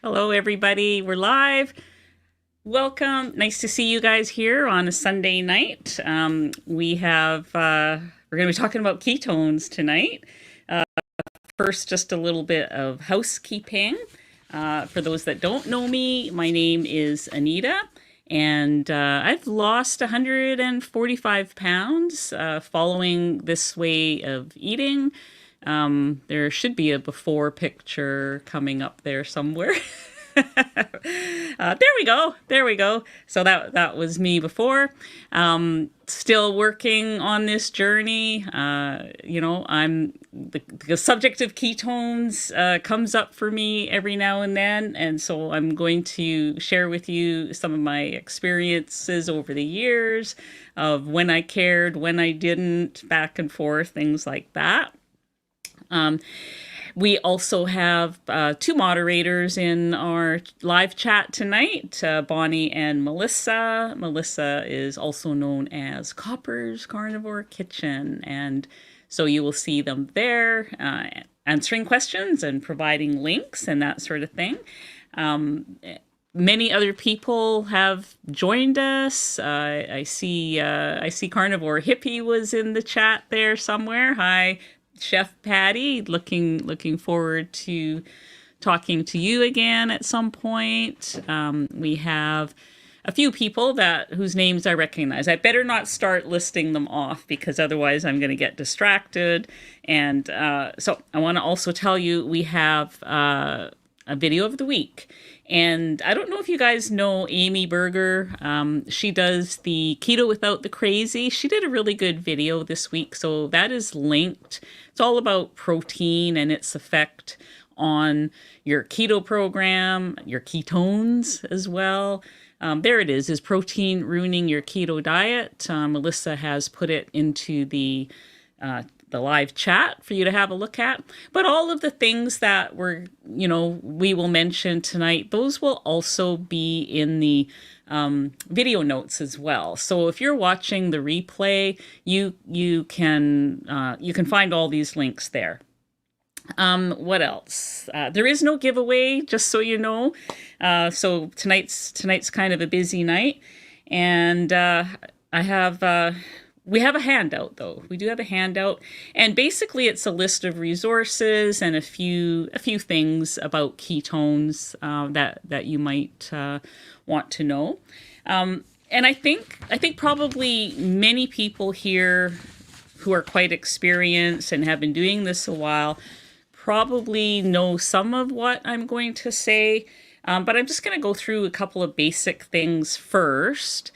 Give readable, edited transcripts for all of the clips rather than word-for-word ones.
Hello, everybody. We're live. Welcome. Nice to see you guys here on a Sunday night. We're going to be talking about ketones tonight. First, just a little bit of housekeeping. For those that don't know me, my name is Anita, and I've lost 145 pounds following this way of eating. There should be a before picture coming up there somewhere. There we go. There we go. So that was me before. Still working on this journey. I'm the subject of ketones comes up for me every now and then, and so I'm going to share with you some of my experiences over the years of when I cared, when I didn't, back and forth, things like that. We also have two moderators in our live chat tonight, Bonnie and Melissa. Melissa is also known as Copper's Carnivore Kitchen, and so you will see them there answering questions and providing links and that sort of thing. Many other people have joined us. I see Carnivore Hippie was in the chat there somewhere. Hi, Chef Patty, looking forward to talking to you again at some point. We have a few people whose names I recognize. I better not start listing them off because otherwise I'm going to get distracted. And so I want to also tell you we have a video of the week. And I don't know if you guys know Amy Berger. She does the Keto Without the Crazy. She did a really good video this week, so that is linked. It's all about protein and its effect on your keto program, your ketones as well. There it is protein ruining your keto diet? Melissa has put it into the live chat for you to have a look at. But all of the things that we will mention tonight, those will also be in the video notes as well. So if you're watching the replay, you can find all these links there. What else? There is no giveaway, just so you know. So tonight's kind of a busy night, and we have a handout, though. We do have a handout, and basically it's a list of resources and a few things about ketones that you might want to know. And I think probably many people here who are quite experienced and have been doing this a while probably know some of what I'm going to say, but I'm just going to go through a couple of basic things first,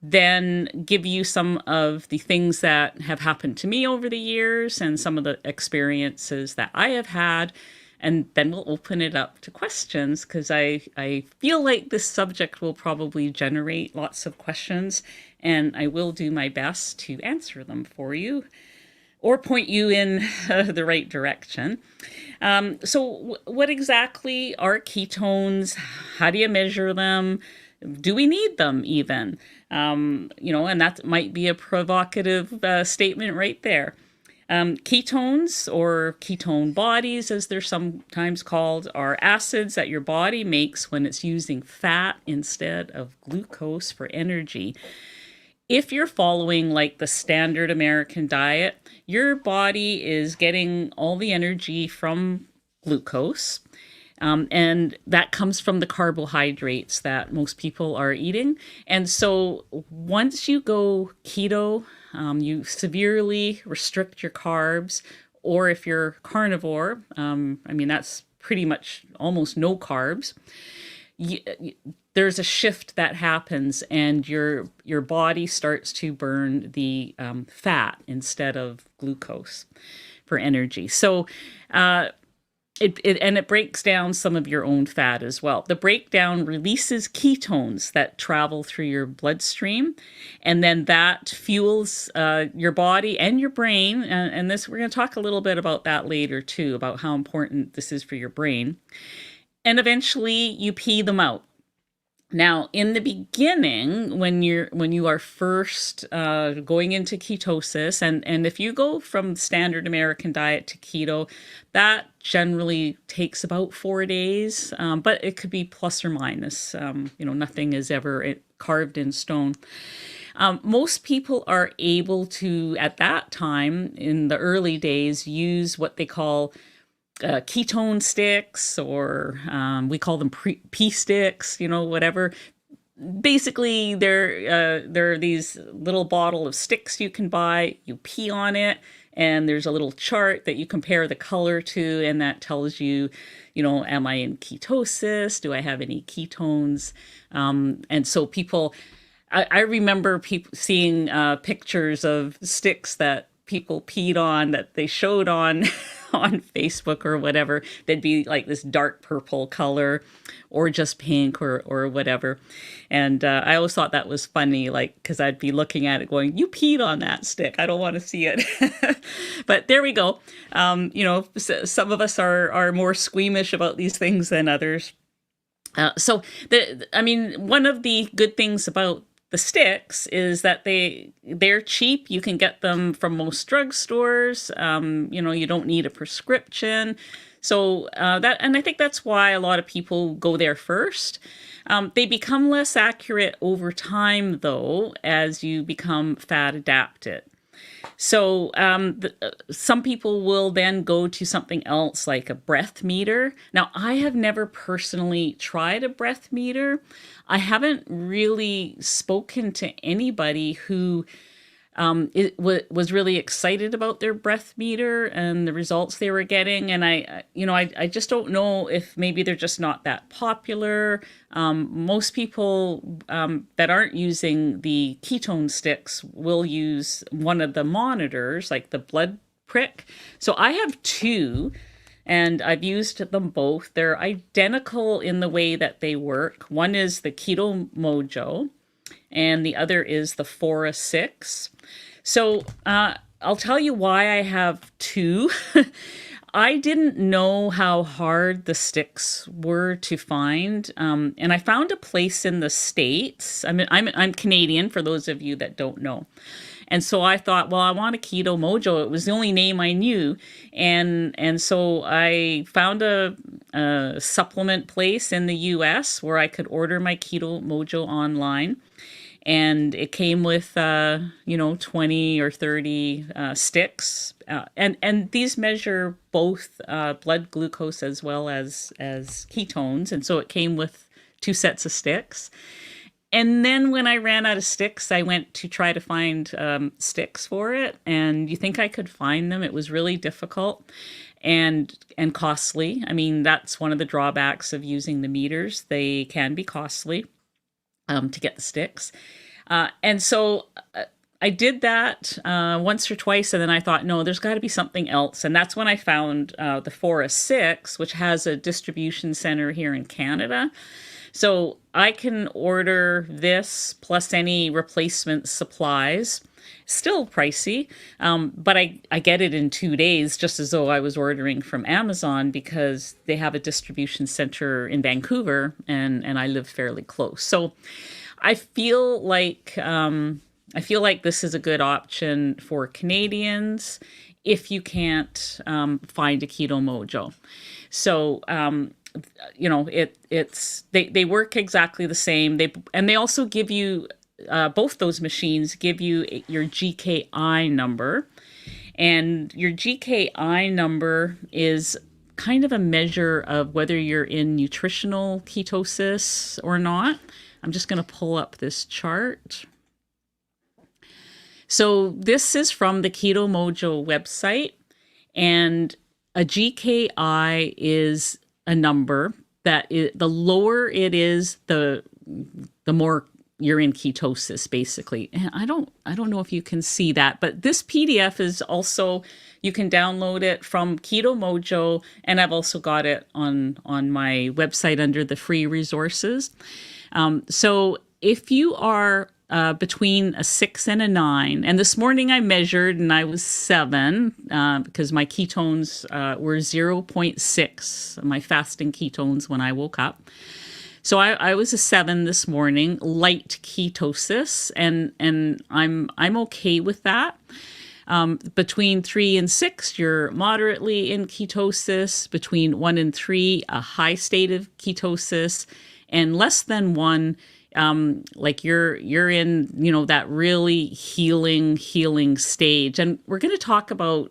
then give you some of the things that have happened to me over the years and some of the experiences that I have had, and then we'll open it up to questions because I feel like this subject will probably generate lots of questions, and I will do my best to answer them for you or point you in the right direction. So what exactly are ketones? How do you measure them? Do we need them even? And that might be a provocative statement right there. Ketones, or ketone bodies as they're sometimes called, are acids that your body makes when it's using fat instead of glucose for energy. If you're following like the standard American diet, your body is getting all the energy from glucose. And that comes from the carbohydrates that most people are eating. And so once you go keto, you severely restrict your carbs, or if you're carnivore, that's pretty much almost no carbs. There's a shift that happens, and your body starts to burn the fat instead of glucose for energy. So it breaks down some of your own fat as well. The breakdown releases ketones that travel through your bloodstream, and then that fuels your body and your brain. And this, we're going to talk a little bit about that later too, about how important this is for your brain. And eventually you pee them out. Now, in the beginning, when you are first going into ketosis, and if you go from standard American diet to keto, that generally takes about 4 days, but it could be plus or minus. Nothing is ever carved in stone. Most people are able to, at that time, in the early days, use what they call ketone sticks, or we call them pea sticks, whatever. Basically, there are these little bottle of sticks you can buy. You pee on it, and there's a little chart that you compare the color to, and that tells you, am I in ketosis? Do I have any ketones? And so I remember people seeing pictures of sticks that people peed on, that they showed on on Facebook or whatever. They'd be like this dark purple color, or just pink, or whatever. And I always thought that was funny, like, because I'd be looking at it going, you peed on that stick, I don't want to see it. But there we go. Some of us are more squeamish about these things than others. One of the good things about the sticks is that they're cheap. You can get them from most drugstores. You don't need a prescription. So and I think that's why a lot of people go there first. They become less accurate over time, though, as you become fat adapted. So some people will then go to something else like a breath meter. Now, I have never personally tried a breath meter. I haven't really spoken to anybody who was really excited about their breath meter and the results they were getting. And I just don't know if maybe they're just not that popular. Most people that aren't using the ketone sticks will use one of the monitors, like the blood prick. So I have two, and I've used them both. They're identical in the way that they work. One is the Keto Mojo, and the other is the Fora 6. So I'll tell you why I have two. I didn't know how hard the sticks were to find, and I found a place in the States. I'm Canadian, for those of you that don't know. And so I thought, well, I want a Keto Mojo. It was the only name I knew. And so I found a supplement place in the US where I could order my Keto Mojo online. And it came with, 20 or 30 sticks. And these measure both blood glucose as well as ketones. And so it came with 2 sets of sticks. And then when I ran out of sticks, I went to try to find sticks for it. And you think I could find them? It was really difficult and costly. I mean, that's one of the drawbacks of using the meters. They can be costly to get the sticks. And so I did that once or twice, and then I thought, no, there's got to be something else. And that's when I found the Fora 6, which has a distribution center here in Canada. So I can order this plus any replacement supplies. Still pricey, but I get it in 2 days, just as though I was ordering from Amazon, because they have a distribution center in Vancouver, and I live fairly close. So I feel like this is a good option for Canadians if you can't find a Keto Mojo. So they work exactly the same. They also give you both those machines give you your GKI number, and your GKI number is kind of a measure of whether you're in nutritional ketosis or not. I'm just going to pull up this chart. So this is from the Keto Mojo website, and a GKI is a number that the lower it is, the more you're in ketosis, basically. And I don't know if you can see that, but this PDF is also, you can download it from Keto Mojo, and I've also got it on my website under the free resources. So if you are between a 6 and a 9, and this morning I measured and I was 7 because my ketones were 0.6, my fasting ketones when I woke up. So I was a 7 this morning, light ketosis, and I'm okay with that. Between 3 and 6, you're moderately in ketosis. Between 1 and 3, a high state of ketosis, and less than 1, like you're in that really healing stage. And we're going to talk about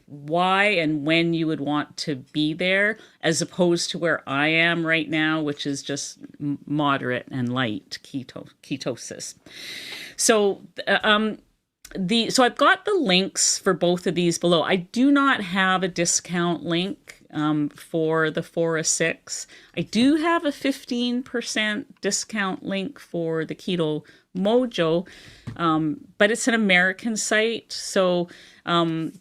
why and when you would want to be there, as opposed to where I am right now, which is just moderate and light ketosis. So so I've got the links for both of these below. I do not have a discount link for the Fora 6. I do have a 15% discount link for the Keto Mojo, but it's an American site, so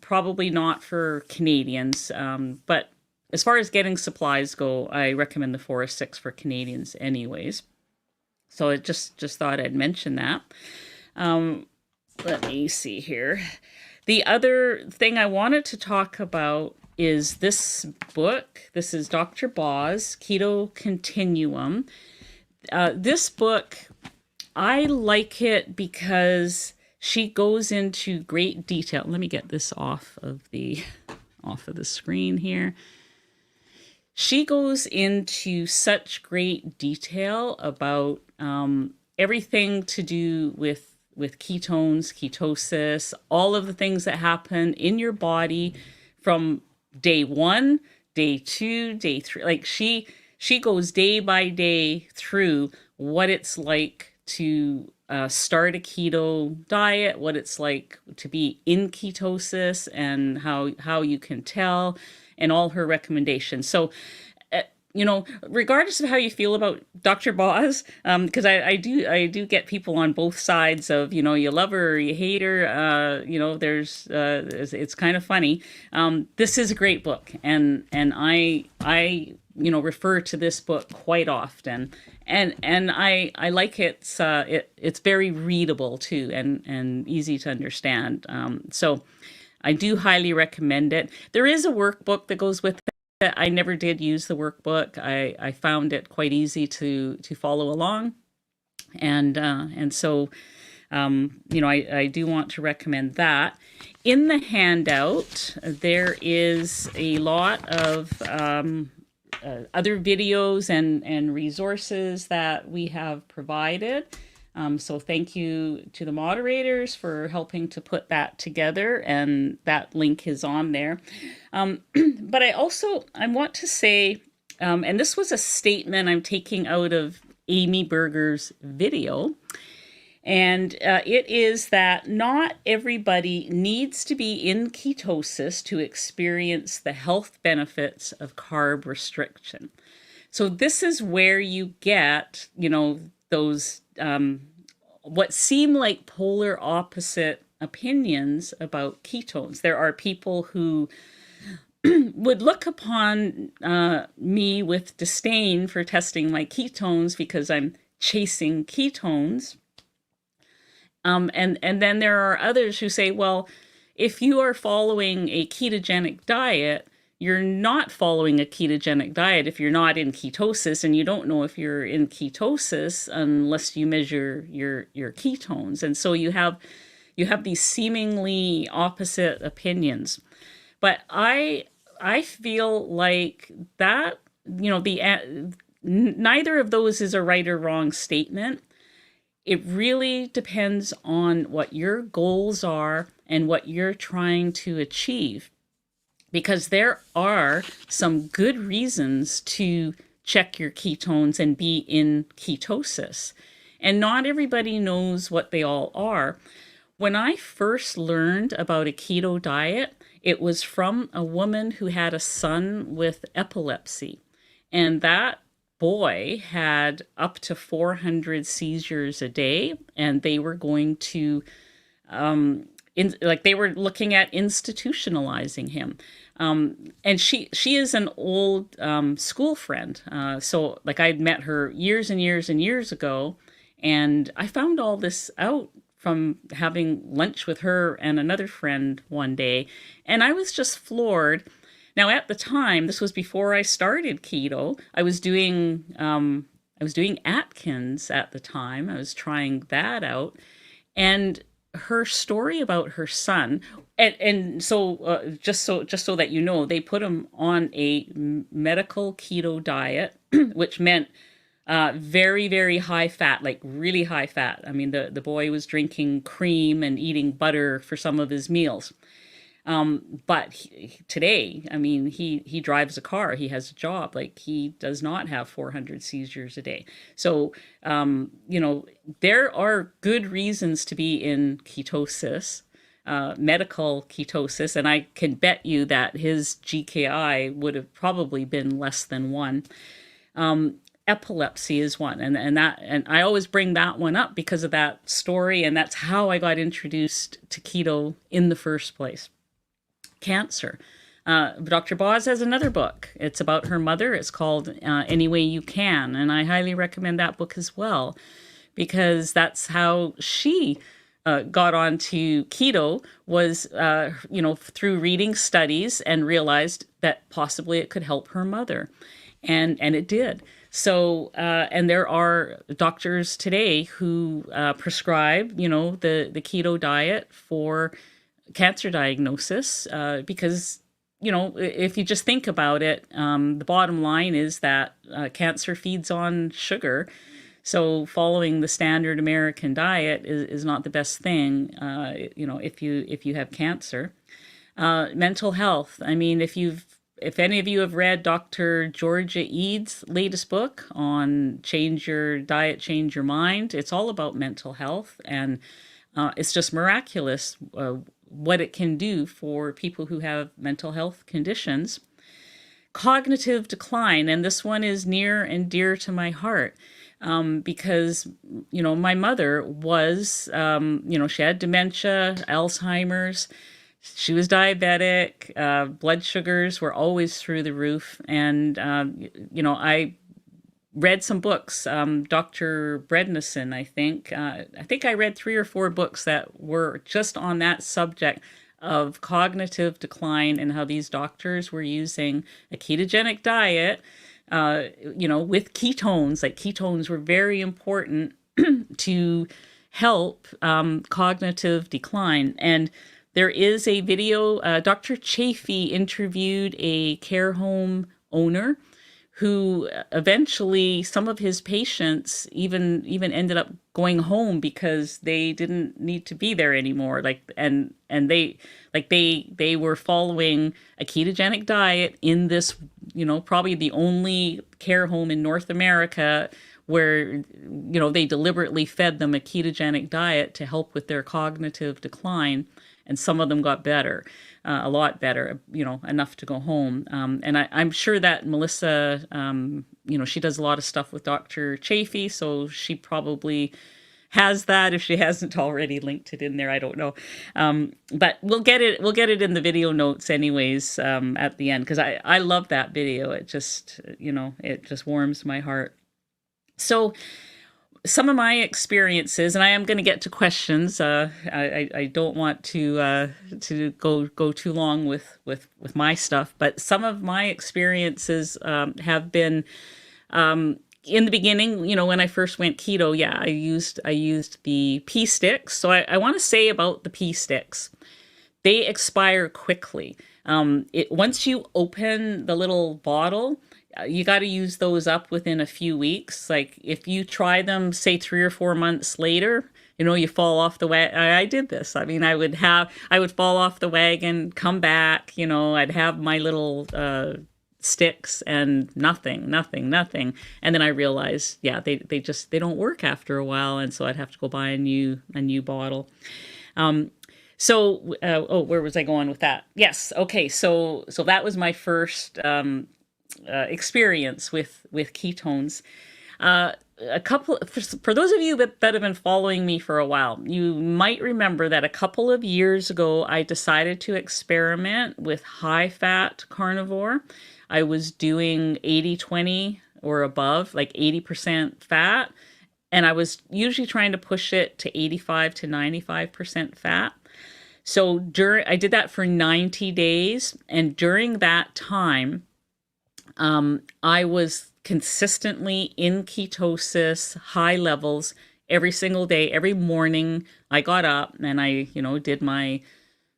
probably not for Canadians. But as far as getting supplies go, I recommend the Fora 6 for Canadians anyways. So I just thought I'd mention that. Let me see here. The other thing I wanted to talk about is this book. This is Dr. Baugh's Keto Continuum. This book, I like it because she goes into great detail. Let me get this off of the screen here. She goes into such great detail about everything to do with ketones, ketosis, all of the things that happen in your body from day 1, day 2, day 3. Like she goes day by day through what it's like to start a keto diet, what it's like to be in ketosis, and how you can tell, and all her recommendations. So regardless of how you feel about Dr. Boz, because I do get people on both sides of, you love her or you hate her. It's kind of funny. This is a great book, and I refer to this book quite often, and I like it's very readable too, and easy to understand. So I do highly recommend it. There is a workbook that goes with it. I never did use the workbook. I found it quite easy to follow along, and so I do want to recommend that. In the handout, there is a lot of other videos and resources that we have provided. So thank you to the moderators for helping to put that together, and that link is on there. But I want to say, and this was a statement I'm taking out of Amy Berger's video, and it is that not everybody needs to be in ketosis to experience the health benefits of carb restriction. So this is where you get, those what seem like polar opposite opinions about ketones. There are people who would look upon me with disdain for testing my ketones because I'm chasing ketones. And then there are others who say, well, if you are following a ketogenic diet, you're not following a ketogenic diet if you're not in ketosis, and you don't know if you're in ketosis unless you measure your ketones. And so you have these seemingly opposite opinions. But I feel like that, neither of those is a right or wrong statement. It really depends on what your goals are and what you're trying to achieve. Because there are some good reasons to check your ketones and be in ketosis. And not everybody knows what they all are. When I first learned about a keto diet, it was from a woman who had a son with epilepsy. And that boy had up to 400 seizures a day, and they were going to they were looking at institutionalizing him. And she is an old school friend. So like I'd met her years and years and years ago, and I found all this out from having lunch with her and another friend one day. And I was just floored Now, at the time, this was before I started keto. I was doing Atkins at the time. I was trying that out, and her story about her son, and so just so that you know, they put him on a medical keto diet, which meant very, very high fat, like really high fat. I mean, the boy was drinking cream and eating butter for some of his meals. But today, I mean, he drives a car. He has a job. Like, he does not have 400 seizures a day. So, there are good reasons to be in ketosis, medical ketosis, and I can bet you that his GKI would have probably been less than one. Epilepsy is one, and I always bring that one up because of that story, and that's how I got introduced to keto in the first place. Cancer. Dr. Boz has another book. It's about her mother. It's called Any Way You Can, and I highly recommend that book as well, because that's how she got onto keto, was through reading studies and realized that possibly it could help her mother, and it did. So, and there are doctors today who prescribe, the keto diet for cancer diagnosis, because, if you just think about it, the bottom line is that cancer feeds on sugar. So following the standard American diet is not the best thing, if you have cancer. Mental health. I mean, if any of you have read Dr. Georgia Ead's latest book on Change Your Diet, Change Your Mind, it's all about mental health, and it's just miraculous what it can do for people who have mental health conditions. Cognitive decline, and this one is near and dear to my heart, because, my mother was, she had dementia, Alzheimer's. She was diabetic. Blood sugars were always through the roof. And, I read some books. Dr. Brednison, I think I read 3 or 4 books that were just on that subject of cognitive decline, and how these doctors were using a ketogenic diet, with ketones. Like, ketones were very important to help cognitive decline. And there is a video. Dr. Chafee interviewed a care home owner who eventually, some of his patients even ended up going home because they didn't need to be there anymore. They were following a ketogenic diet in this, probably the only care home in North America where, they deliberately fed them a ketogenic diet to help with their cognitive decline. And some of them got better, a lot better, enough to go home. And I'm sure that Melissa, she does a lot of stuff with Dr. Chafee, so she probably has that. If she hasn't already linked it in there, I don't know. But we'll get it in the video notes anyways, at the end, because I love that video. It just, it just warms my heart. So, some of my experiences, and I am going to get to questions. I don't want to go too long with my stuff, but some of my experiences have been in the beginning. When I first went keto, I used the pea sticks. So I want to say about the pea sticks, they expire quickly. Once you open the little bottle, you got to use those up within a few weeks. Like, if you try them, say 3 or 4 months later, you fall off the wagon. I did this. I mean, I would fall off the wagon, come back, I'd have my little sticks and nothing. And then I realized, they don't work after a while. And so I'd have to go buy a new bottle. Where was I going with that? Yes. Okay. So that was my first, experience with ketones. For those of you that have been following me for a while, you might remember that a couple of years ago, I decided to experiment with high-fat carnivore. I was doing 80-20 or above, like 80% fat, and I was usually trying to push it to 85 to 95% fat. So I did that for 90 days, and during that time, I was consistently in ketosis, high levels every single day. Every morning, I got up and I, did my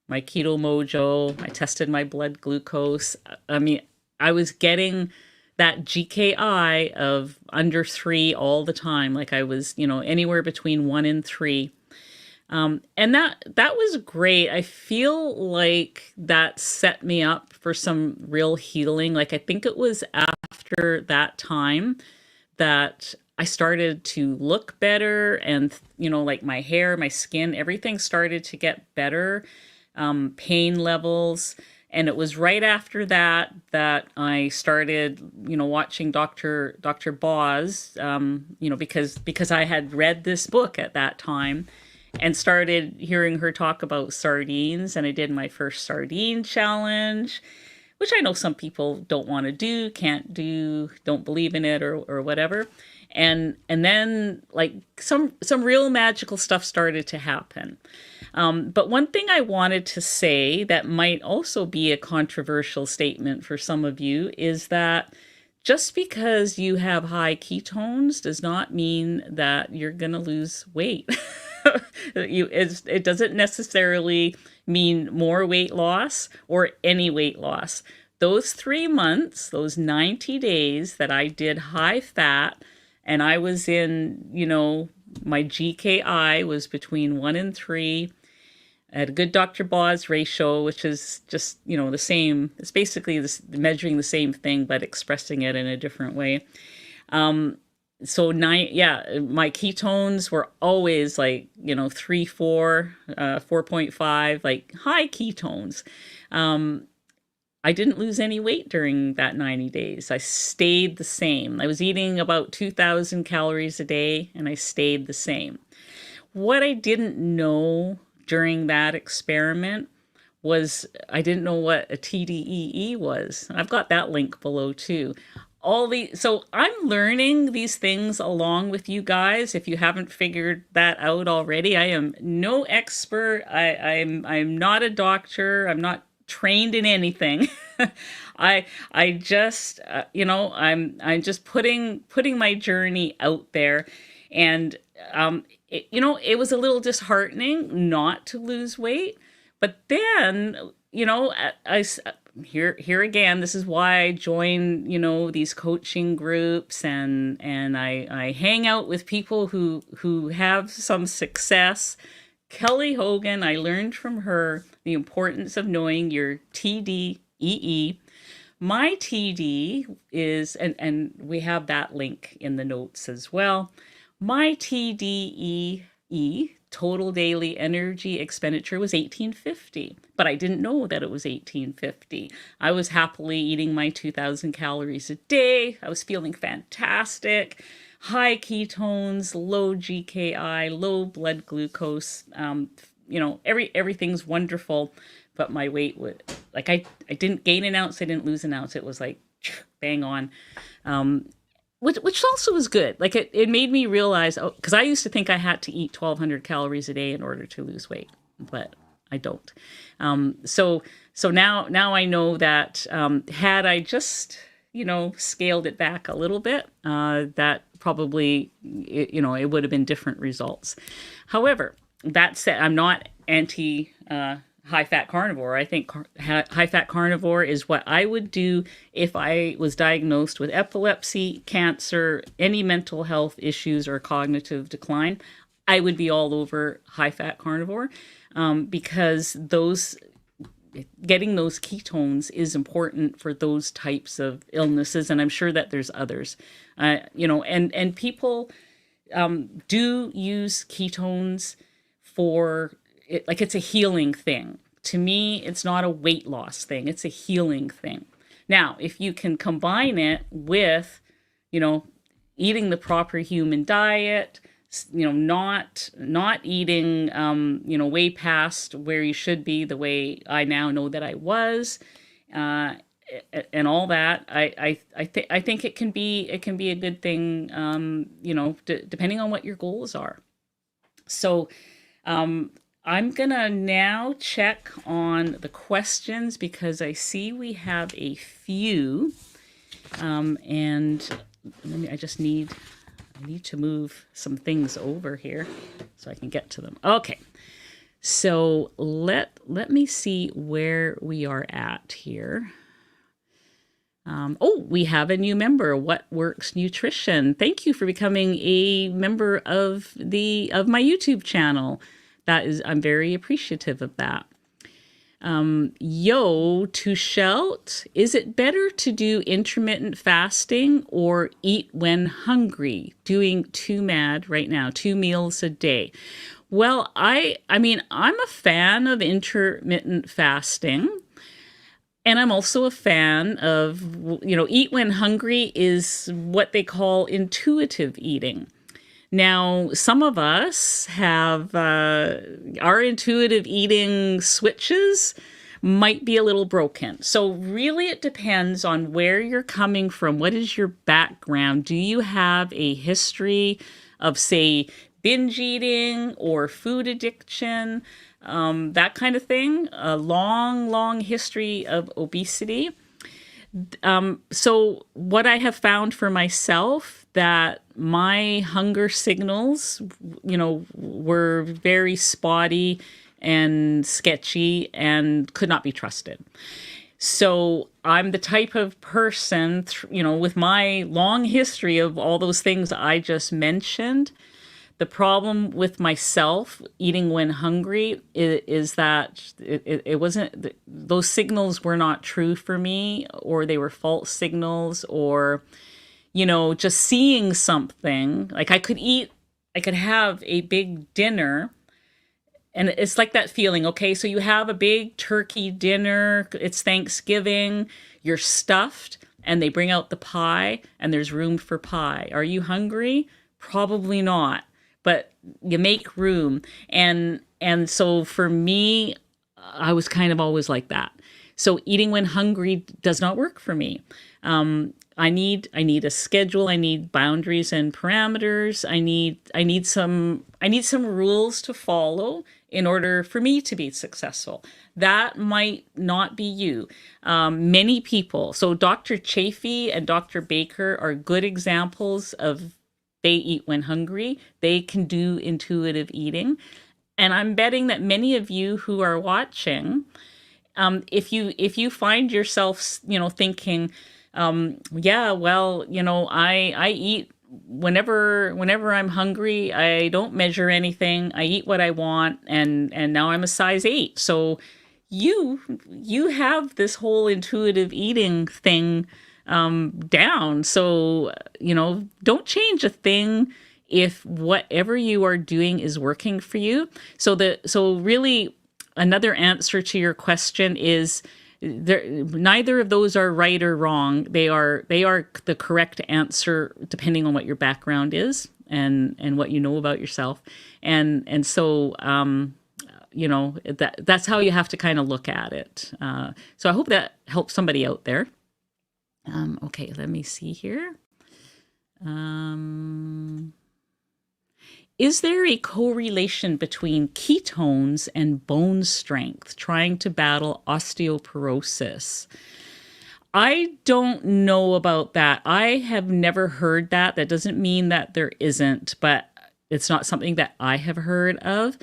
keto mojo. I tested my blood glucose. I mean, I was getting that GKI of under 3 all the time. Like I was, anywhere between 1 and 3. And that was great. I feel like that set me up for some real healing. Like I think it was after that time that I started to look better, and like my hair, my skin, everything started to get better. Pain levels. And it was right after that that I started, watching Dr. Boz, because I had read this book at that time and started hearing her talk about sardines. And I did my first sardine challenge, which I know some people don't want to do, can't do, don't believe in it, or whatever. And then like some real magical stuff started to happen. But one thing I wanted to say that might also be a controversial statement for some of you is that just because you have high ketones does not mean that you're going to lose weight. It doesn't necessarily mean more weight loss or any weight loss. Those 3 months, those 90 days that I did high fat, and I was in, my GKI was between 1 and 3. I had a good Dr. Boz ratio, which is just, the same. It's basically measuring the same thing, but expressing it in a different way. So my ketones were always like, 3, 4, 4.5, like high ketones. I didn't lose any weight during that 90 days. I stayed the same. I was eating about 2,000 calories a day, and I stayed the same. What I didn't know during that experiment was I didn't know what a TDEE was. I've got that link below too. So I'm learning these things along with you guys. If you haven't figured that out already, I am no expert. I'm not a doctor. I'm not trained in anything. I just I'm just putting my journey out there, and it was a little disheartening not to lose weight, but then here again, this is why I join these coaching groups, and I hang out with people who have some success. Kelly Hogan, I learned from her the importance of knowing your TDEE. My TD is, and we have that link in the notes as well. My TDEE, total daily energy expenditure, was 1850, but I didn't know that it was 1850. I was happily eating my 2,000 calories a day. I was feeling fantastic. High ketones, low GKI, low blood glucose. Everything's wonderful, but my weight would, like, I didn't gain an ounce, I didn't lose an ounce. It was like bang on. Which also was good. Like it made me realize, because I used to think I had to eat 1,200 calories a day in order to lose weight, but I don't. So now I know that had I just scaled it back a little bit, that probably it would have been different results. However, that said, I'm not anti high-fat carnivore. I think high-fat carnivore is what I would do if I was diagnosed with epilepsy, cancer, any mental health issues, or cognitive decline. I would be all over high-fat carnivore, because getting those ketones is important for those types of illnesses, and I'm sure that there's others. And people do use ketones for it, like it's a healing thing. To me, it's not a weight loss thing. It's a healing thing. Now, if you can combine it with, eating the proper human diet, not eating, way past where you should be, the way I now know that I was, and all that, I think it can be a good thing, depending on what your goals are. So, I'm gonna now check on the questions because I see we have a few. And I need to move some things over here so I can get to them. Okay. So let me see where we are at here. We have a new member, What Works Nutrition. Thank you for becoming a member of my YouTube channel. I'm very appreciative of that. To shout, is it better to do intermittent fasting or eat when hungry? Doing too mad right now, 2 meals a day. Well, I mean, I'm a fan of intermittent fasting. And I'm also a fan of, eat when hungry is what they call intuitive eating. Now, some of us have our intuitive eating switches might be a little broken. So really it depends on where you're coming from. What is your background? Do you have a history of, say, binge eating or food addiction? That kind of thing, a long history of obesity. So what I have found for myself, that my hunger signals, were very spotty and sketchy and could not be trusted. So I'm the type of person, with my long history of all those things I just mentioned. The problem with myself eating when hungry is that it wasn't, those signals were not true for me, or they were false signals, or, just seeing something. Like I could have a big dinner, and it's like that feeling, okay, so you have a big turkey dinner, it's Thanksgiving, you're stuffed, and they bring out the pie, and there's room for pie. Are you hungry? Probably not. But you make room. And so for me, I was kind of always like that. So eating when hungry does not work for me. I need a schedule. I need boundaries and parameters. I need some rules to follow in order for me to be successful. That might not be you. Many people. So Dr. Chafee and Dr. Baker are good examples of, they eat when hungry. They can do intuitive eating. And I'm betting that many of you who are watching, if you find yourself, thinking, I eat whenever I'm hungry. I don't measure anything. I eat what I want, and now I'm a size 8. So you have this whole intuitive eating thing down. So, don't change a thing if whatever you are doing is working for you. So really another answer to your question is, neither of those are right or wrong. They are the correct answer depending on what your background is and what you know about yourself. And so that's how you have to kind of look at it. So I hope that helps somebody out there. Okay, let me see here. Is there a correlation between ketones and bone strength, trying to battle osteoporosis? I don't know about that. I have never heard that. That doesn't mean that there isn't, but it's not something that I have heard of.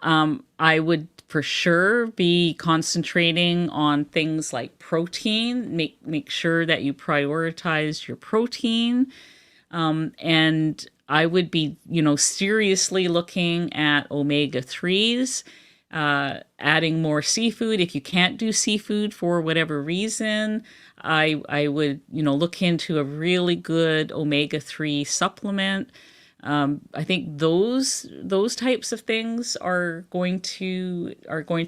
I would for sure be concentrating on things like protein. Make sure that you prioritize your protein. And I would be, seriously looking at omega-3s, adding more seafood. If you can't do seafood for whatever reason, I would, look into a really good omega-3 supplement. I think those types of things are going to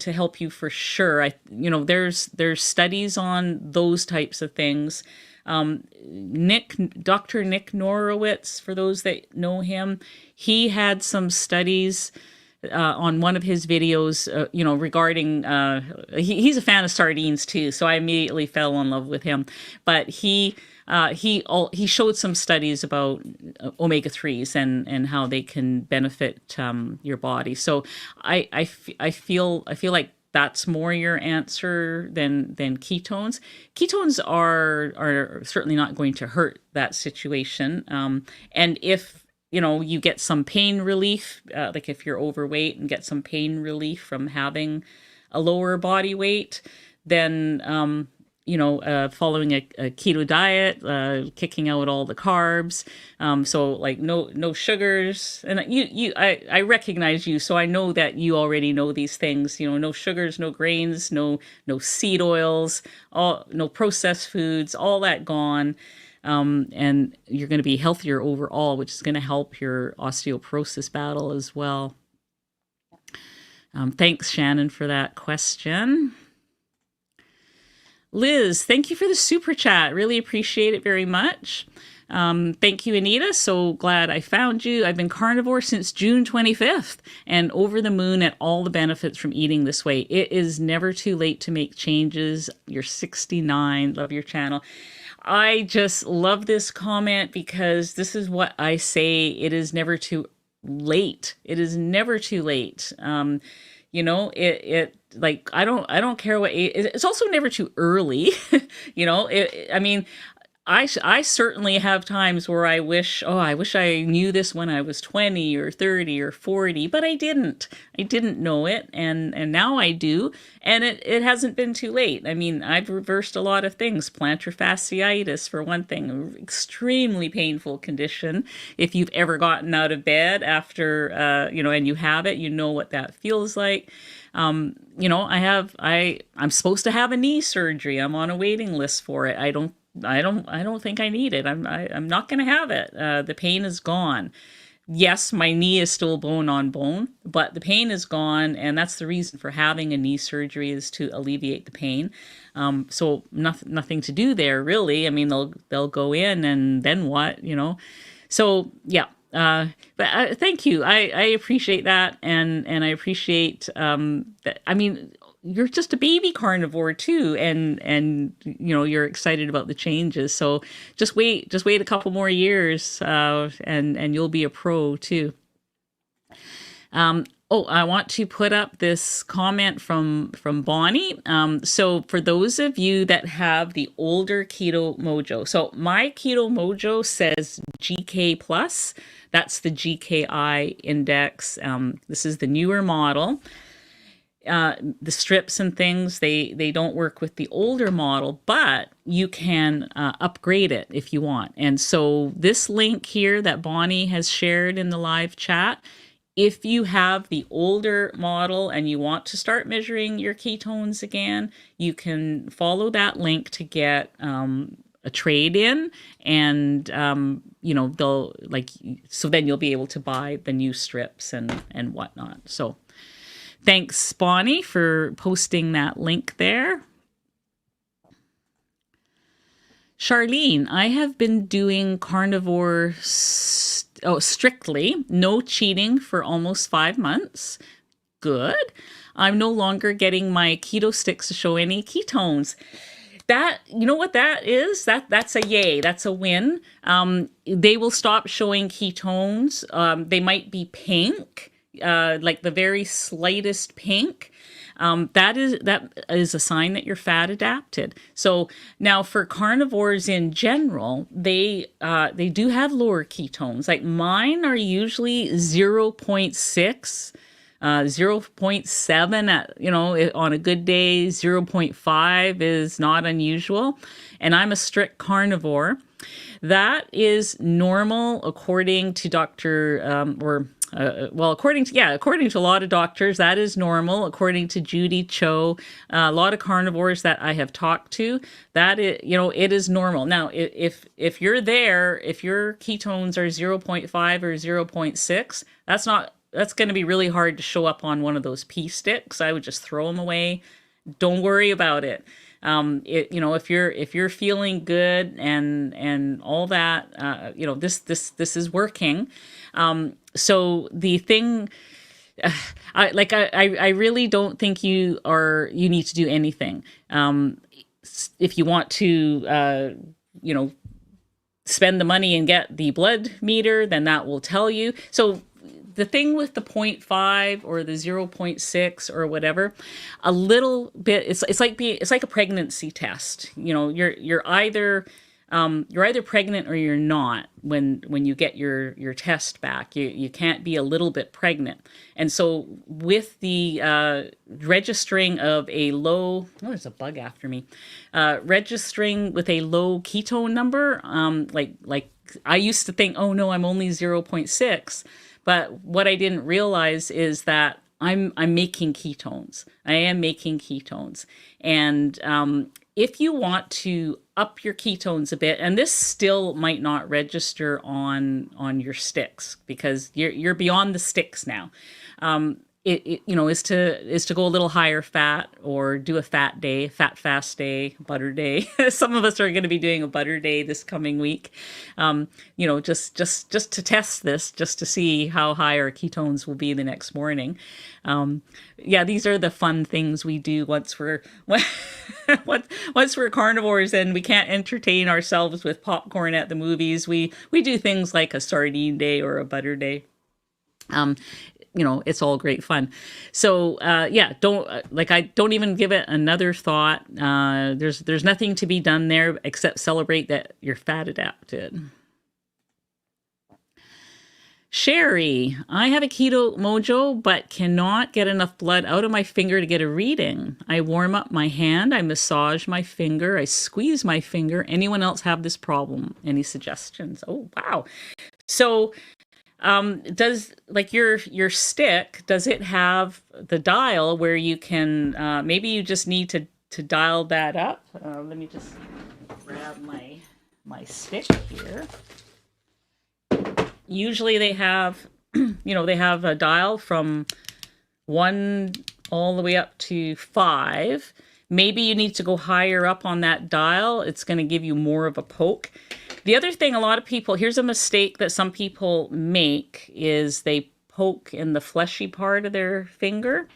help you for sure. There's studies on those types of things. Dr. Nick Norowitz, for those that know him, he had some studies on one of his videos, regarding, he's a fan of sardines too, so I immediately fell in love with him. But he showed some studies about omega 3s and how they can benefit your body. So I feel like that's more your answer than ketones. Ketones are certainly not going to hurt that situation. And if you get some pain relief, like if you're overweight and get some pain relief from having a lower body weight, then following a keto diet, kicking out all the carbs, so like no sugars, and I recognize you, so I know that you already know these things. No sugars, no grains, no seed oils, no processed foods, all that gone. And you're going to be healthier overall, which is going to help your osteoporosis battle as well. Thanks, Shannon, for that question. Liz, thank you for the super chat. Really appreciate it very much. Thank you, Anita. So glad I found you. I've been carnivore since June 25th and over the moon at all the benefits from eating this way. It is never too late to make changes. You're 69. Love your channel. I just love this comment because this is what I say. It is never too late. It is never too late. It like, I don't care what age. It's also never too early. I mean, I certainly have times where I wish I knew this when I was 20 or 30 or 40, but I didn't know it. And now I do. And it hasn't been too late. I mean, I've reversed a lot of things. Plantar fasciitis, for one thing, an extremely painful condition. If you've ever gotten out of bed after, and you have it, you know what that feels like. I'm supposed to have a knee surgery. I'm on a waiting list for it. I don't think I need it. I'm not going to have it. The pain is gone. Yes, my knee is still bone on bone, but the pain is gone, and that's the reason for having a knee surgery, is to alleviate the pain. So nothing to do there really. I mean, they'll go in, and then what? So yeah. But thank you. I appreciate that, and I appreciate that. I mean, you're just a baby carnivore too, and you're excited about the changes. So just wait a couple more years, and you'll be a pro too. I want to put up this comment from Bonnie. So for those of you that have the older Keto Mojo, so my Keto Mojo says GK plus. That's the GKI index. This is the newer model. The strips and things, they don't work with the older model, but you can upgrade it if you want. And so this link here that Bonnie has shared in the live chat, if you have the older model and you want to start measuring your ketones again, you can follow that link to get a trade-in, and they'll so then you'll be able to buy the new strips and whatnot. So thanks, Bonnie, for posting that link there. Charlene, I have been doing carnivore strictly, no cheating for almost 5 months. Good. I'm no longer getting my keto sticks to show any ketones. That, you know what that is? That's a yay. That's a win. They will stop showing ketones. They might be pink, like the very slightest pink. That is a sign that you're fat adapted. So now for carnivores in general, they do have lower ketones. Like mine are usually 0.6. 0.7 at, on a good day, 0.5 is not unusual. And I'm a strict carnivore. That is normal according to according to a lot of doctors, that is normal. According to Judy Cho, a lot of carnivores that I have talked to, that is, it is normal. Now, if you're there, if your ketones are 0.5 or 0.6, that's going to be really hard to show up on one of those pee sticks. I would just throw them away. Don't worry about it. If you're feeling good and all that, this is working. So the thing I really don't think you need to do anything. If you want to, you know, spend the money and get the blood meter, then that will tell you. So the thing with the zero point 0.5 or the zero point 0.6 or whatever, a little bit, it's like a pregnancy test. You know, you're either pregnant or you're not when you get your test back. You can't be a little bit pregnant. And so with the registering of a low, oh, there's a bug after me, registering with a low ketone number, like I used to think, oh no, I'm only zero point 0.6. But what I didn't realize is that I'm making ketones. I am making ketones, and if you want to up your ketones a bit, and this still might not register on your sticks because you're beyond the sticks now. Is to go a little higher fat or do a fat day, fat fast day, butter day. Some of us are going to be doing a butter day this coming week. Just to test this, just to see how high our ketones will be the next morning. Yeah, these are the fun things we do once we're once we're carnivores and we can't entertain ourselves with popcorn at the movies. We do things like a sardine day or a butter day. It's all great fun. So, I don't even give it another thought. There's nothing to be done there except celebrate that you're fat adapted. Sherry, I have a keto mojo, but cannot get enough blood out of my finger to get a reading. I warm up my hand, I massage my finger, I squeeze my finger. Anyone else have this problem? Any suggestions? Oh, wow. So, does like your stick, does it have the dial where you can maybe you just need to dial that up? Let me just grab my stick here. Usually they have they have a dial from 1 all the way up to 5. Maybe you need to go higher up on that dial. It's going to give you more of a poke. The other thing, a lot of people, here's a mistake that some people make, is they poke in the fleshy part of their finger.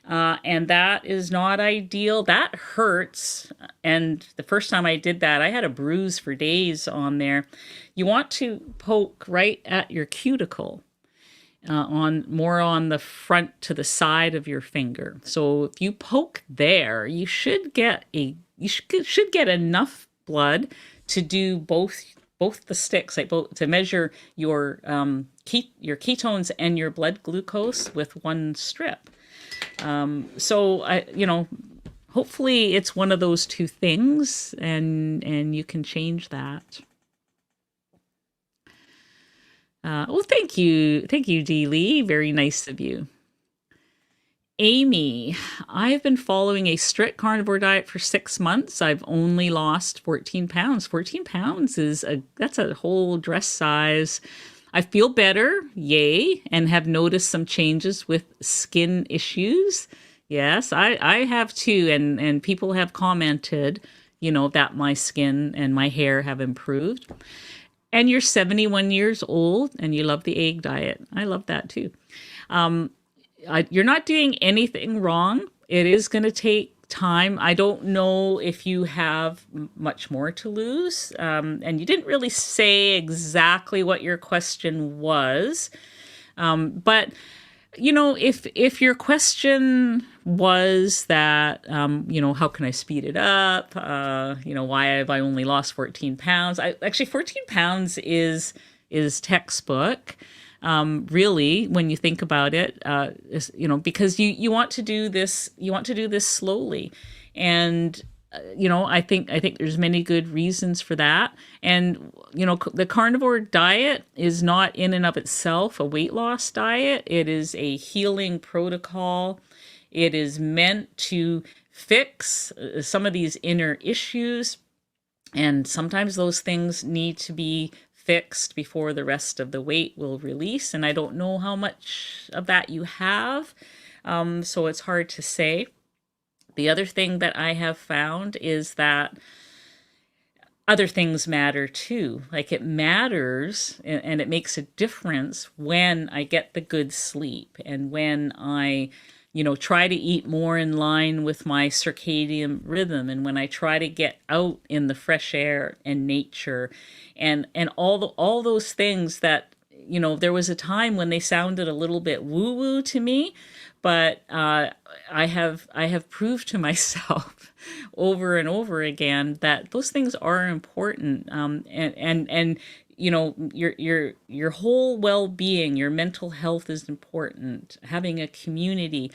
And that is not ideal. That hurts. And the first time I did that, I had a bruise for days on there. You want to poke right at your cuticle, on the front to the side of your finger. So if you poke there, you should get enough blood to do both the sticks, like both, to measure your ketones and your blood glucose with one strip. Hopefully it's one of those two things, and you can change that. Thank you, Dee Lee. Very nice of you. Amy, I've been following a strict carnivore diet for 6 months. I've only lost 14 pounds. 14 pounds that's a whole dress size. I feel better, yay, and have noticed some changes with skin issues. Yes, I have too, and people have commented, that my skin and my hair have improved. And you're 71 years old and you love the egg diet. I love that too. You're not doing anything wrong. It is going to take time. I don't know if you have much more to lose. And you didn't really say exactly what your question was. But if your question was that, how can I speed it up? Why have I only lost 14 pounds? 14 pounds is textbook. Really, when you think about it, because you want to do this, slowly. And, I think there's many good reasons for that. And, the carnivore diet is not in and of itself a weight loss diet. It is a healing protocol. It is meant to fix some of these inner issues. And sometimes those things need to be fixed before the rest of the weight will release. And I don't know how much of that you have. So it's hard to say. The other thing that I have found is that other things matter too. Like it matters and it makes a difference when I get the good sleep and when I, try to eat more in line with my circadian rhythm, and when I try to get out in the fresh air and nature and all those things that, there was a time when they sounded a little bit woo woo to me, but I have proved to myself over and over again that those things are important. And your whole well-being, your mental health is important. Having a community,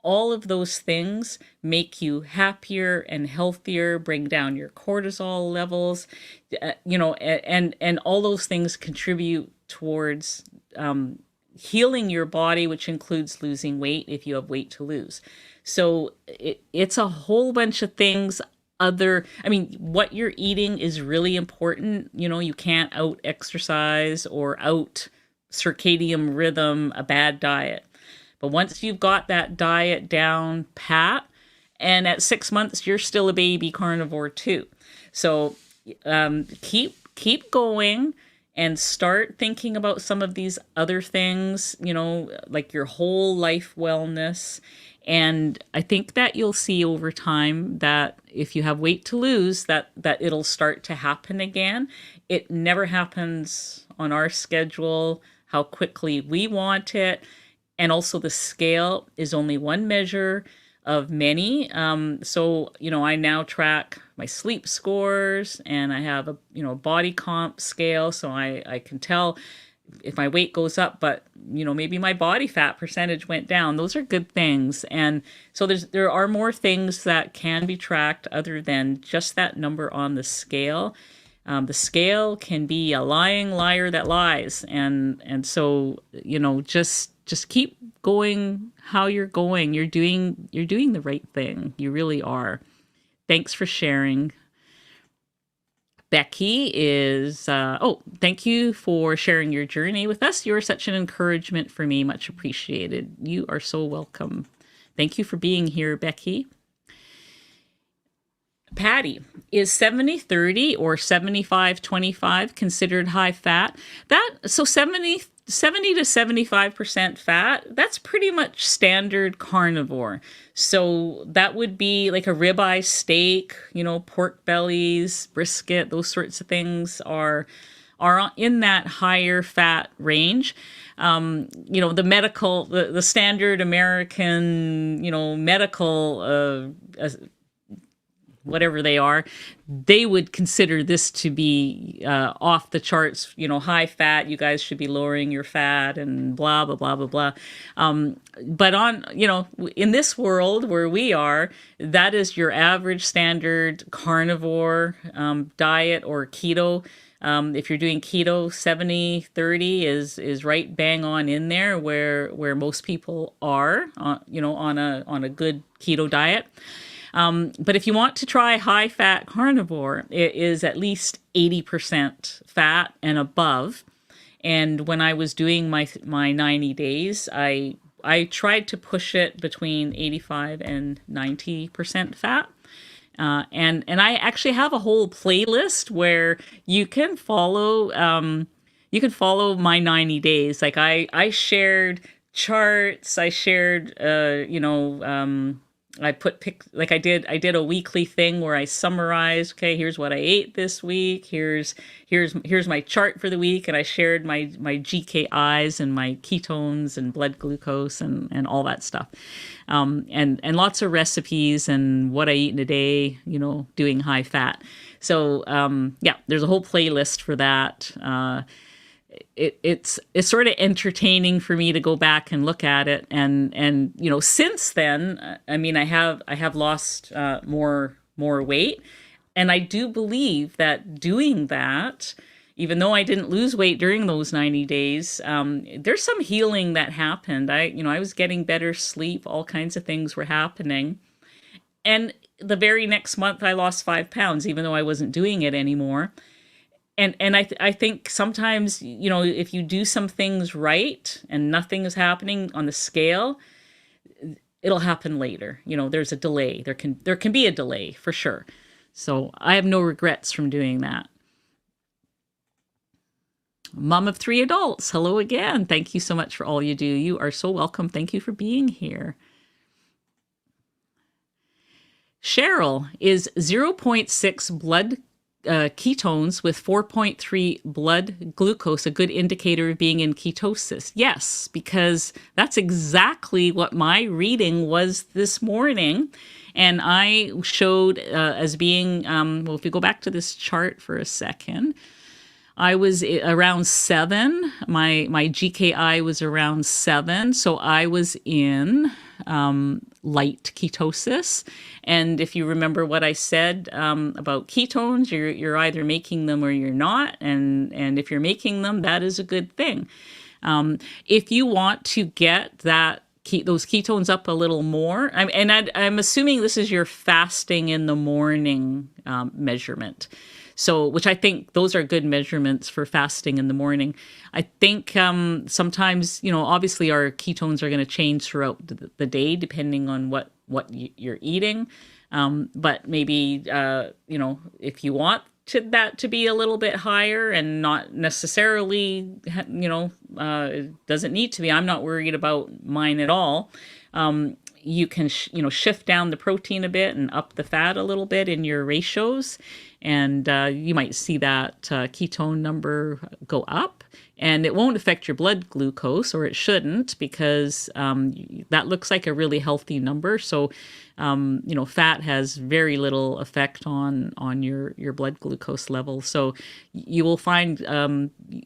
all of those things make you happier and healthier, bring down your cortisol levels, and all those things contribute towards healing your body, which includes losing weight if you have weight to lose. So it's a whole bunch of things. What you're eating is really important. You can't out exercise or out circadian rhythm a bad diet. But once you've got that diet down pat, and at 6 months, you're still a baby carnivore too. So keep going and start thinking about some of these other things, like your whole life wellness. And I think that you'll see over time that if you have weight to lose, that it'll start to happen again. It never happens on our schedule, how quickly we want it. And also the scale is only one measure of many. I now track my sleep scores, and I have a, body comp scale. So I can tell if my weight goes up, but, maybe my body fat percentage went down. Those are good things. And so there are more things that can be tracked other than just that number on the scale. The scale can be a lying liar that lies. And so, just keep going how you're going. You're doing the right thing. You really are. Thanks for sharing. Becky is, thank you for sharing your journey with us. You're such an encouragement for me. Much appreciated. You are so welcome. Thank you for being here, Becky. Patty, is 70-30 or 75-25 considered high fat? So 70 to 75% fat, that's pretty much standard carnivore. So that would be like a ribeye steak, pork bellies, brisket, those sorts of things are in that higher fat range. The standard American, medical, whatever they are, they would consider this to be off the charts, high fat. You guys should be lowering your fat and blah, blah, blah, blah, blah. But in this world where we are, that is your average standard carnivore diet or keto. If you're doing keto, 70-30 is right bang on in there where most people are, on a good keto diet. But if you want to try high-fat carnivore, it is at least 80% fat and above. And when I was doing my 90 days, I tried to push it between 85 and 90% fat. And I actually have a whole playlist where you can follow my 90 days. Like I shared charts, I shared I did a weekly thing where I summarized, okay, here's what I ate this week. Here's my chart for the week. And I shared my GKIs and my ketones and blood glucose and all that stuff. And lots of recipes and what I eat in a day, doing high fat. So, there's a whole playlist for that. It's sort of entertaining for me to go back and look at it, and since then, I have lost more weight, and I do believe that doing that, even though I didn't lose weight during those 90 days, there's some healing that happened. I was getting better sleep, all kinds of things were happening, and the very next month I lost 5 pounds, even though I wasn't doing it anymore. And I think sometimes, if you do some things right and nothing is happening on the scale, it'll happen later. There's a delay. There can be a delay for sure. So I have no regrets from doing that. Mom of 3 adults, hello again. Thank you so much for all you do. You are so welcome. Thank you for being here. Cheryl, is zero point 0.6 blood ketones with 4.3 blood glucose a good indicator of being in ketosis? Yes, because that's exactly what my reading was this morning. And I showed as being, well, if you go back to this chart for a second, I was around 7. My GKI was around 7. So I was in light ketosis. And if you remember what I said about ketones, you're either making them or you're not. And if you're making them, that is a good thing. If you want to get those ketones up a little more, I'm assuming this is your fasting in the morning measurement. So, which I think those are good measurements for fasting in the morning. I think sometimes, obviously our ketones are going to change throughout the day depending on what you're eating. But maybe, if you want that to be a little bit higher and not necessarily, it doesn't need to be. I'm not worried about mine at all. You can, shift down the protein a bit and up the fat a little bit in your ratios. And you might see that ketone number go up. And it won't affect your blood glucose, or it shouldn't, because that looks like a really healthy number. So, fat has very little effect on your blood glucose level. So you will find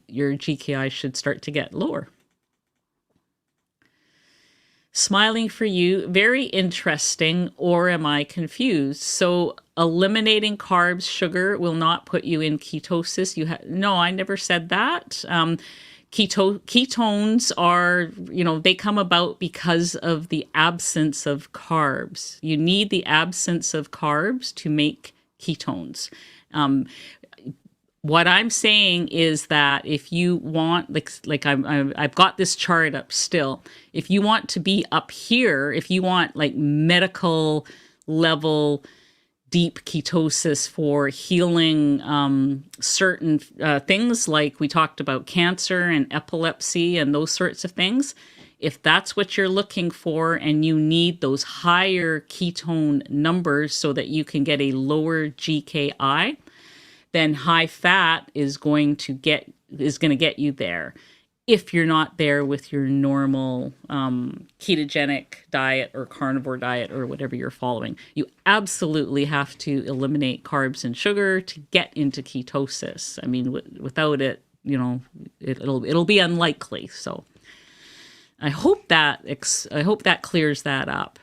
your GKI should start to get lower. Smiling for you, very interesting, or am I confused? So eliminating carbs, sugar will not put you in ketosis. No, I never said that. Ketones are, they come about because of the absence of carbs. You need the absence of carbs to make ketones. What I'm saying is that if you want, I've got this chart up still. If you want to be up here, if you want like medical level deep ketosis for healing certain things, like we talked about cancer and epilepsy and those sorts of things, if that's what you're looking for and you need those higher ketone numbers so that you can get a lower GKI, then high fat is going to get you there. If you're not there with your normal ketogenic diet or carnivore diet or whatever you're following, you absolutely have to eliminate carbs and sugar to get into ketosis. I mean, without it, it'll be unlikely. So I hope that clears that up.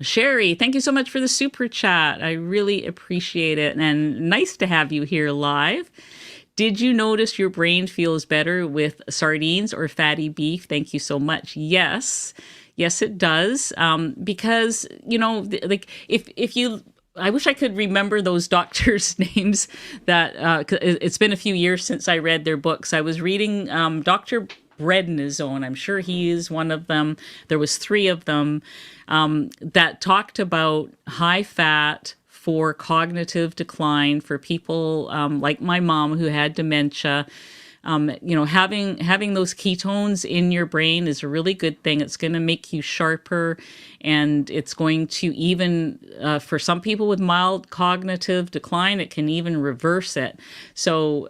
Sherry, thank you so much for the super chat. I really appreciate it. And nice to have you here live. Did you notice your brain feels better with sardines or fatty beef? Thank you so much. Yes, it does. Because, if you, I wish I could remember those doctors' names that, it's been a few years since I read their books. I was reading Dr. Prednisone. I'm sure he is one of them. There was 3 of them that talked about high fat for cognitive decline for people like my mom who had dementia. Having those ketones in your brain is a really good thing. It's going to make you sharper, and it's going to even, for some people with mild cognitive decline, it can even reverse it. So,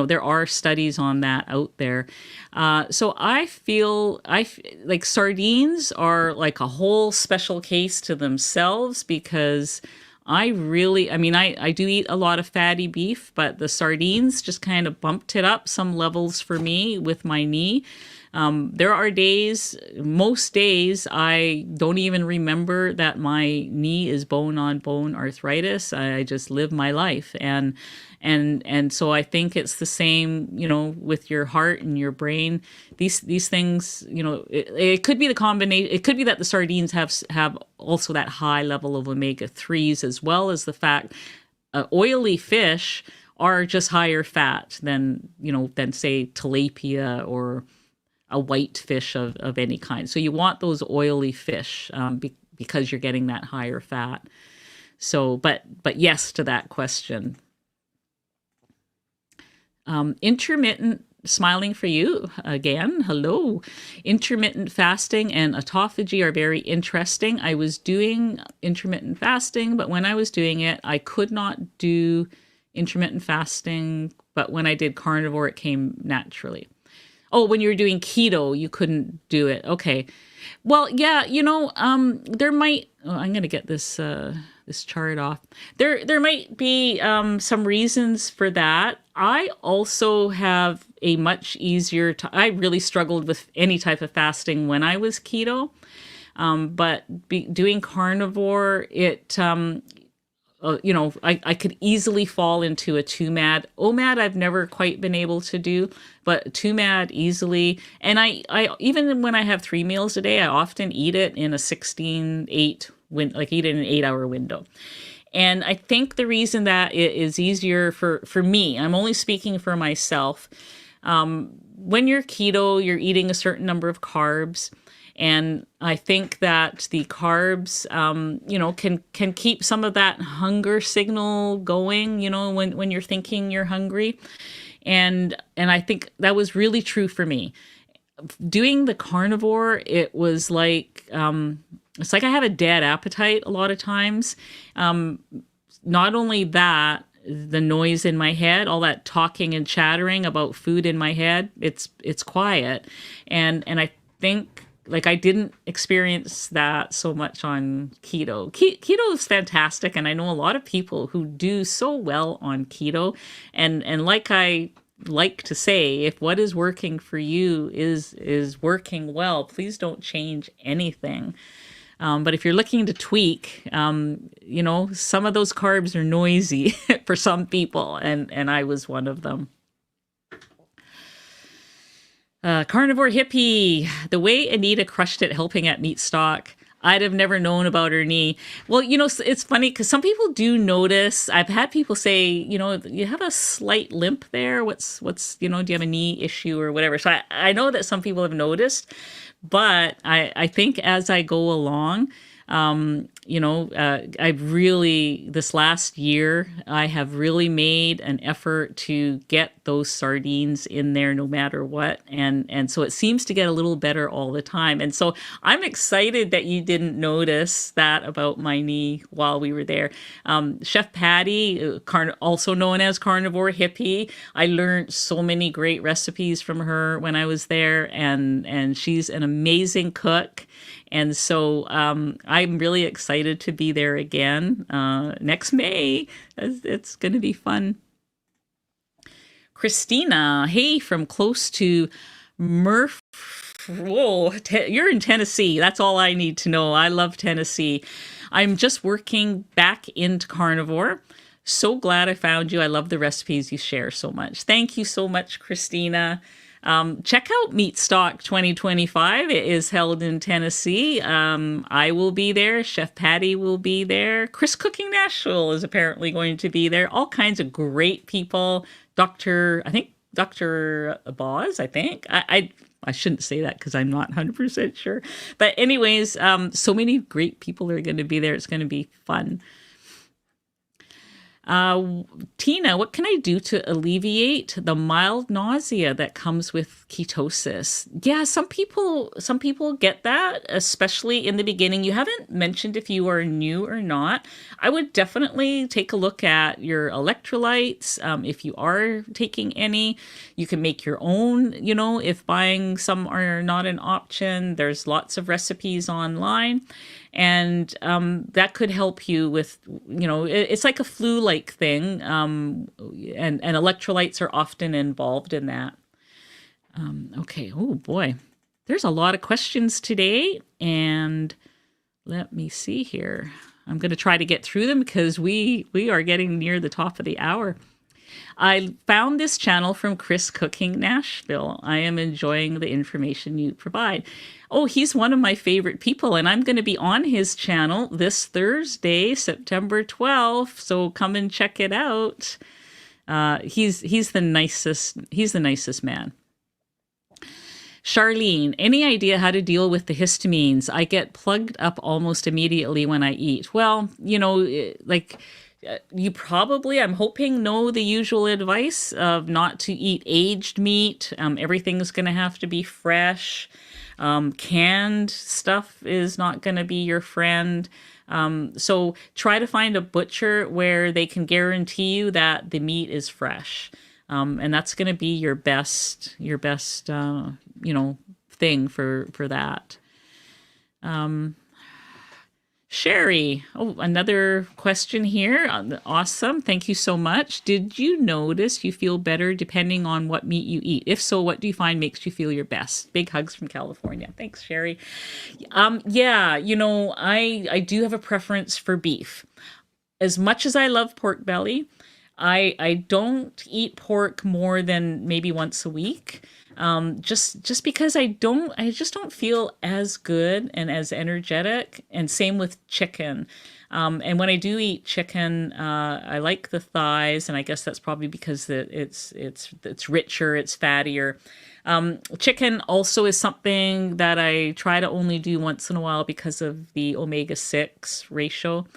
there are studies on that out there. So I feel like sardines are like a whole special case to themselves, because I do eat a lot of fatty beef, but the sardines just kind of bumped it up some levels for me with my knee. There are most days, I don't even remember that my knee is bone-on-bone arthritis. I just live my life. And so I think it's the same, with your heart and your brain. These things, it could be the combination. It could be that the sardines have also that high level of omega-3s, as well as the fact oily fish are just higher fat than say tilapia or a white fish of any kind. So you want those oily fish because you're getting that higher fat. So, but yes to that question. Intermittent smiling for you again. Hello. Intermittent fasting and autophagy are very interesting. I was doing intermittent fasting, but when I was doing it, I could not do intermittent fasting. But when I did carnivore, it came naturally. Oh, when you were doing keto, you couldn't do it. Okay. Well, yeah, there might. Oh, I'm gonna get this chart off. There might be some reasons for that. I also have a much easier. I really struggled with any type of fasting when I was keto, but doing carnivore, I could easily fall into a two-mad. OMAD I've never quite been able to do, but two-mad easily. And I even when I have 3 meals a day, I often eat it in a 16-8 eat it in an 8-hour window. And I think the reason that it is easier for me, I'm only speaking for myself. When you're keto, you're eating a certain number of carbs. And I think that the carbs, can keep some of that hunger signal going, when you're thinking you're hungry. And I think that was really true for me. Doing the carnivore, it was like, it's like I have a dead appetite a lot of times. Not only that, the noise in my head, all that talking and chattering about food in my head, it's quiet. And I think, like, I didn't experience that so much on keto. Keto is fantastic, and I know a lot of people who do so well on keto. And like I like to say, if what is working for you is working well, please don't change anything. But if you're looking to tweak, some of those carbs are noisy for some people, and I was one of them. Carnivore hippie, the way Anita crushed it helping at Meat Stock. I'd have never known about her knee. Well, it's funny because some people do notice. I've had people say, you have a slight limp there. What's, do you have a knee issue or whatever? So I know that some people have noticed, but I think as I go along, I've really, this last year, I have really made an effort to get those sardines in there no matter what. And so it seems to get a little better all the time. And so I'm excited that you didn't notice that about my knee while we were there. Chef Patty, also known as Carnivore Hippie, I learned so many great recipes from her when I was there, and she's an amazing cook. And so I'm really excited to be there again next May. It's going to be fun. Christina, hey, from close to Murph. Whoa, you're in Tennessee. That's all I need to know. I love Tennessee. I'm just working back into carnivore. So glad I found you. I love the recipes you share so much. Thank you so much, Christina. Check out Meat Stock 2025. It is held in Tennessee. I will be there. Chef Patty will be there. Chris Cooking Nashville is apparently going to be there. All kinds of great people. Dr. Boz, I think. I shouldn't say that because I'm not 100% sure. But anyways, so many great people are going to be there. It's going to be fun. Tina, what can I do to alleviate the mild nausea that comes with ketosis? Yeah, some people get that, especially in the beginning. You haven't mentioned if you are new or not. I would definitely take a look at your electrolytes. If you are taking any, you can make your own, if buying some are not an option. There's lots of recipes online. And that could help you with, it's like a flu-like thing, and electrolytes are often involved in that. Okay, oh boy, there's a lot of questions today, and let me see here. I'm going to try to get through them because we are getting near the top of the hour. I found this channel from Chris Cooking Nashville. I am enjoying the information you provide. Oh, he's one of my favorite people, and I'm going to be on his channel this Thursday, September 12th. So come and check it out. He's the nicest man. Charlene, any idea how to deal with the histamines? I get plugged up almost immediately when I eat. Well, you probably, I'm hoping, know the usual advice of not to eat aged meat. Everything's going to have to be fresh. Canned stuff is not going to be your friend. So try to find a butcher where they can guarantee you that the meat is fresh. And that's going to be your best, thing for that. Sherry, oh, another question here. Awesome. Thank you so much. Did you notice you feel better depending on what meat you eat? If so, what do you find makes you feel your best? Big hugs from California. Thanks, Sherry. Yeah, I do have a preference for beef. As much as I love pork belly, I don't eat pork more than maybe once a week. Just because I just don't feel as good and as energetic. And same with chicken. And when I do eat chicken, I like the thighs, and I guess that's probably because it's richer, it's fattier. Chicken also is something that I try to only do once in a while because of the omega-6 ratio.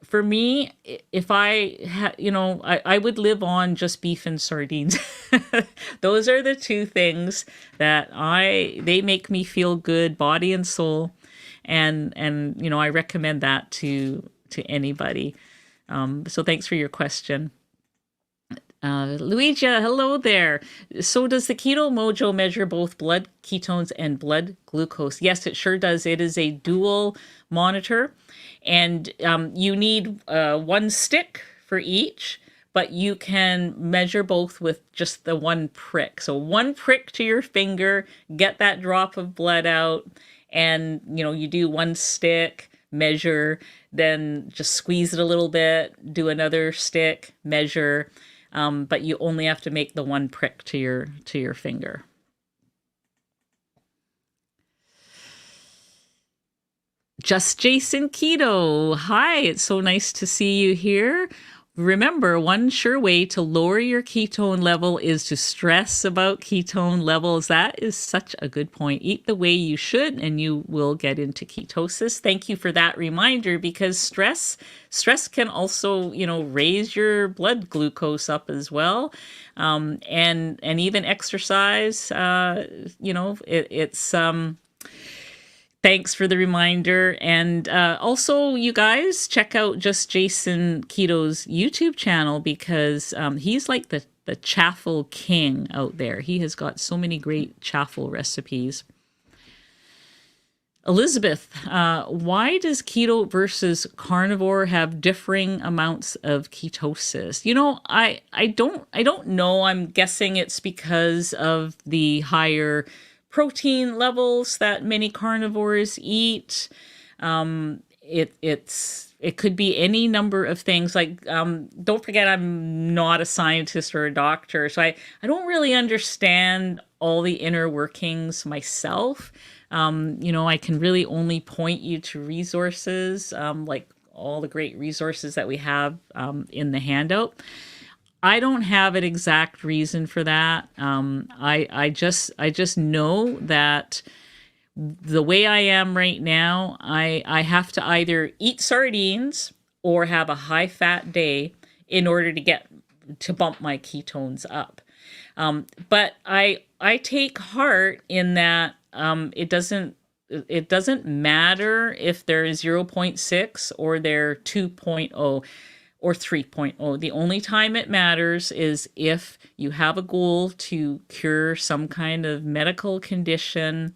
For me, if I would live on just beef and sardines. Those are the two things that they make me feel good, body and soul, and I recommend that to anybody. So thanks for your question. Luigi, hello there. So does the Keto Mojo measure both blood ketones and blood glucose? Yes, it sure does. It is a dual monitor, and you need one stick for each, but you can measure both with just the one prick. So one prick to your finger, get that drop of blood out, and you do one stick, measure, then just squeeze it a little bit, do another stick, measure. But you only have to make the one prick to your finger. Just Jason Keto. Hi, it's so nice to see you here. Remember, one sure way to lower your ketone level is to stress about ketone levels. That is such a good point. Eat the way you should, and you will get into ketosis. Thank you for that reminder, because stress can also, raise your blood glucose up as well. And even exercise, it's thanks for the reminder. And also, you guys, check out Just Jason Keto's YouTube channel, because he's like the chaffle king out there. He has got so many great chaffle recipes. Elizabeth, why does keto versus carnivore have differing amounts of ketosis? I don't know. I'm guessing it's because of the higher protein levels that many carnivores eat. It could be any number of things. Like, don't forget, I'm not a scientist or a doctor, so I don't really understand all the inner workings myself. I can really only point you to resources, like all the great resources that we have in the handout. I don't have an exact reason for that. I just know that the way I am right now, I have to either eat sardines or have a high fat day in order to bump my ketones up. But I take heart in that it doesn't matter if they're 0.6 or they're 2.0 or 3.0. The only time it matters is if you have a goal to cure some kind of medical condition.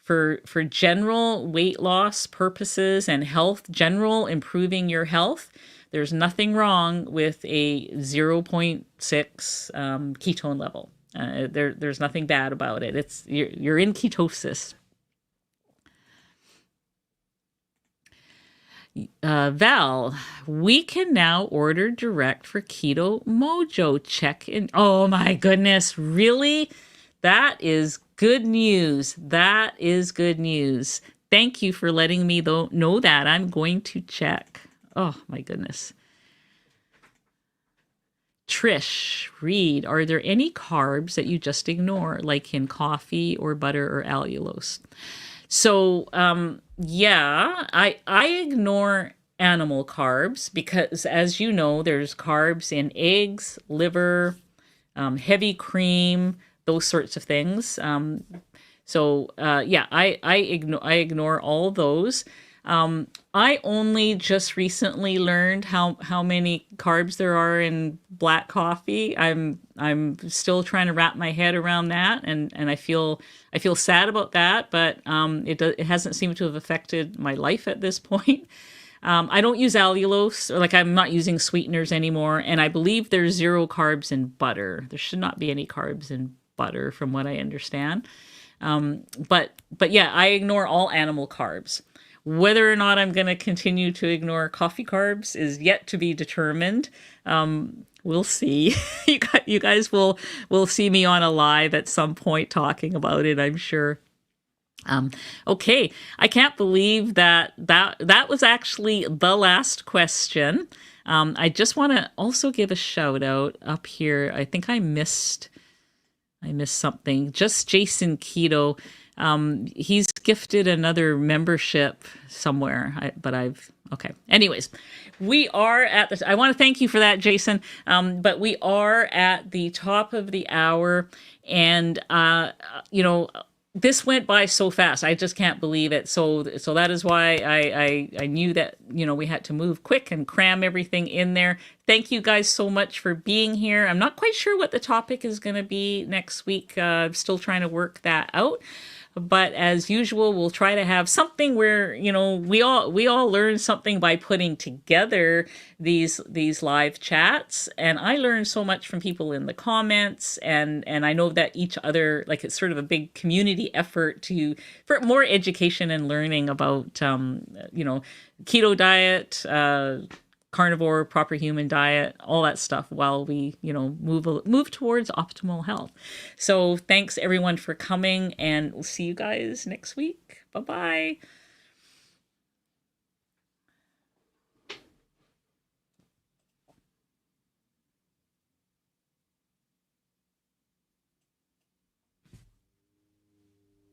For general weight loss purposes and general improving your health, there's nothing wrong with a 0.6 ketone level. There's nothing bad about it. You're in ketosis. Val, we can now order direct for Keto Mojo. Check in. Oh my goodness, really? That is good news. That is good news. Thank you for letting me know that. I'm going to check. Oh my goodness. Trish, Reed, are there any carbs that you just ignore, like in coffee or butter or allulose? So, yeah, I ignore animal carbs because, as you know, there's carbs in eggs, liver, heavy cream, those sorts of things. Yeah, I ignore all those. I only just recently learned how many carbs there are in black coffee. I'm still trying to wrap my head around that, and I feel sad about that, but it hasn't seemed to have affected my life at this point. I don't use allulose, or like I'm not using sweeteners anymore, and I believe there's zero carbs in butter. There should not be any carbs in butter, from what I understand. But yeah, I ignore all animal carbs. Whether or not I'm going to continue to ignore coffee carbs is yet to be determined. We'll see. You guys will see me on a live at some point talking about it, I'm sure. Okay, I can't believe that was actually the last question. I just want to also give a shout out up here. I think I missed something. Just Jason Keto. He's gifted another membership somewhere, okay. Anyways, we are I want to thank you for that, Jason. But we are at the top of the hour, and this went by so fast. I just can't believe it. So that is why I knew that, we had to move quick and cram everything in there. Thank you guys so much for being here. I'm not quite sure what the topic is going to be next week. I'm still trying to work that out. But as usual, we'll try to have something where, we all learn something by putting together these live chats. And I learn so much from people in the comments, and I know that each other, like, it's sort of a big community effort for more education and learning about keto diet, carnivore, proper human diet, all that stuff, while we, move towards optimal health. So thanks everyone for coming, and we'll see you guys next week. Bye-bye.